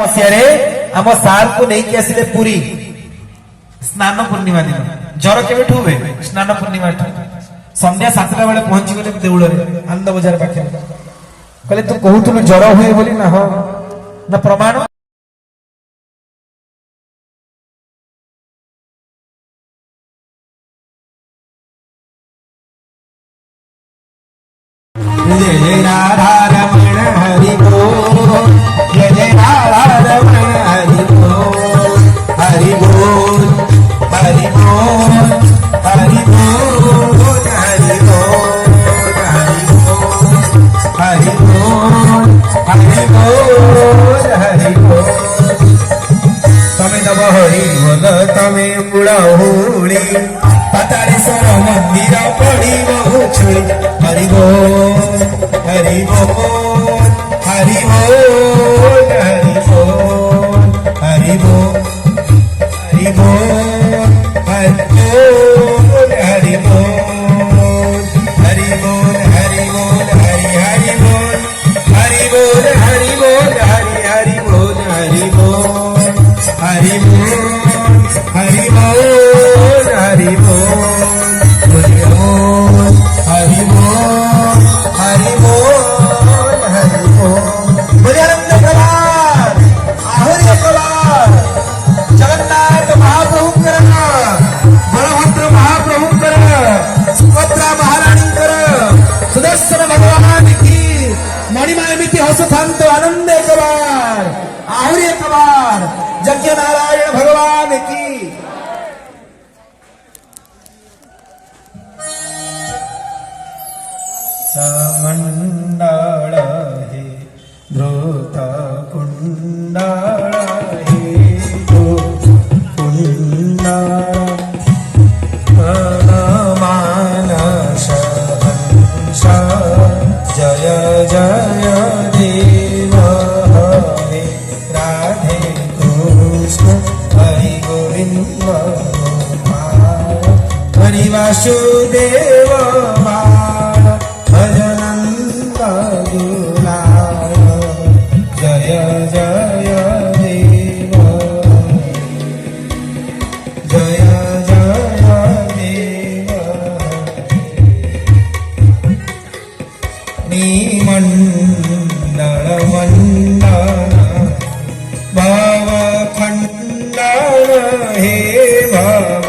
मसीह आम सार को लेकिन आसिले पुरी स्नान पूर्णिमा दिन जर के हुए स्नान पूर्णिमा संध्या 7टा बेले पहुंची गले देउल आनंद बजार पाखे कहले तू कहूलु जर हुए बोली ना हाँ ना प्रमाण जय जय राधा रमण हरि बोल जय जय राधा रमण हरि बोल हरि बोल हरि बोल हरि बोल हरि बोल हरि बोल हरि बोल हरि बोल तमे दब हरि बोल तमे बुढ़ी पताड़ेश्वर मंदिर पड़ी बहु छुड़ी हरि बोल हरि बोल हरि बोल हरि बोल हरि बोल हरि बोल हरि बोल हरि बोल हरि बोल हरि बोल हरि हरि बोल हरि बोल हरि बोल हरि हरि बोल हरि बोल हरि बोल हरि बोल हरि बोल हरि बोल हरि बोल हरि बोल बोले आनंद प्रभात आहुरी प्रभात जगन्नाथ महाप्रभु कर बलभद्र महाप्रभु कर सुभद्रा महारानी कर सुदर्शन भगवान की मणिमा एमती हसुथांत आनंद एक बार आहुरी एक बार यज्ञ नारायण भगवान की मंडल हे ध्रुत कुंडल हे कुंडल मानस हंस जय जय देव हरे राधे कृष्ण हरि गोविंद हरि वासुदेव भजनंद दुलार जय जय देव जय जय देव निमंडल मंडल भव खंडल हे भव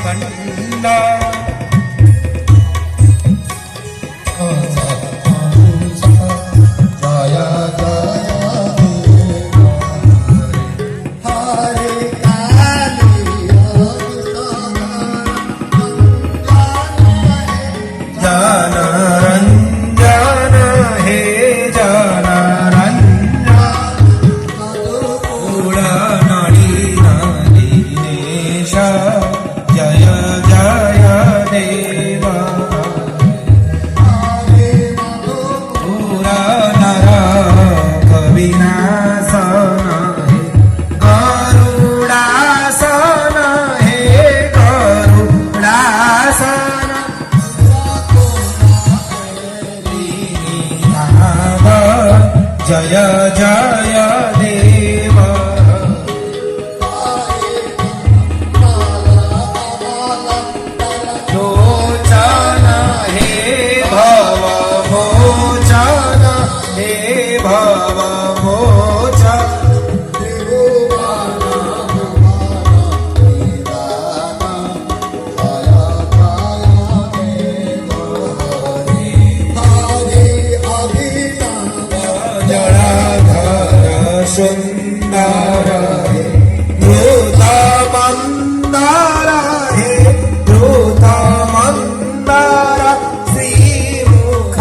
खंडल जय जय देव लोचन हे भव मोचन हे भव मोचन सुंदर हे द्रुत मंदर हे द्रुत मंदर श्रीमुख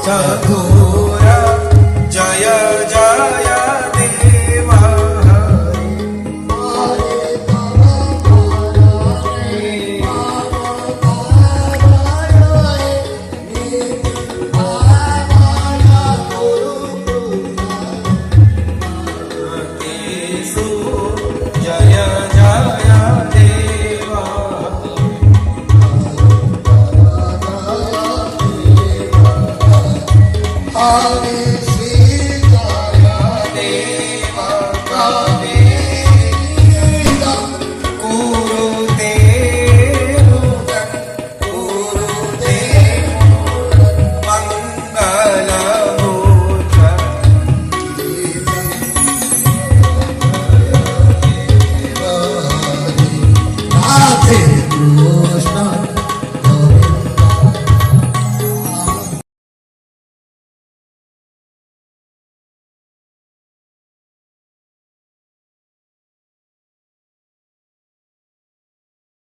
चतुर जय जय देव राधे कृष्ण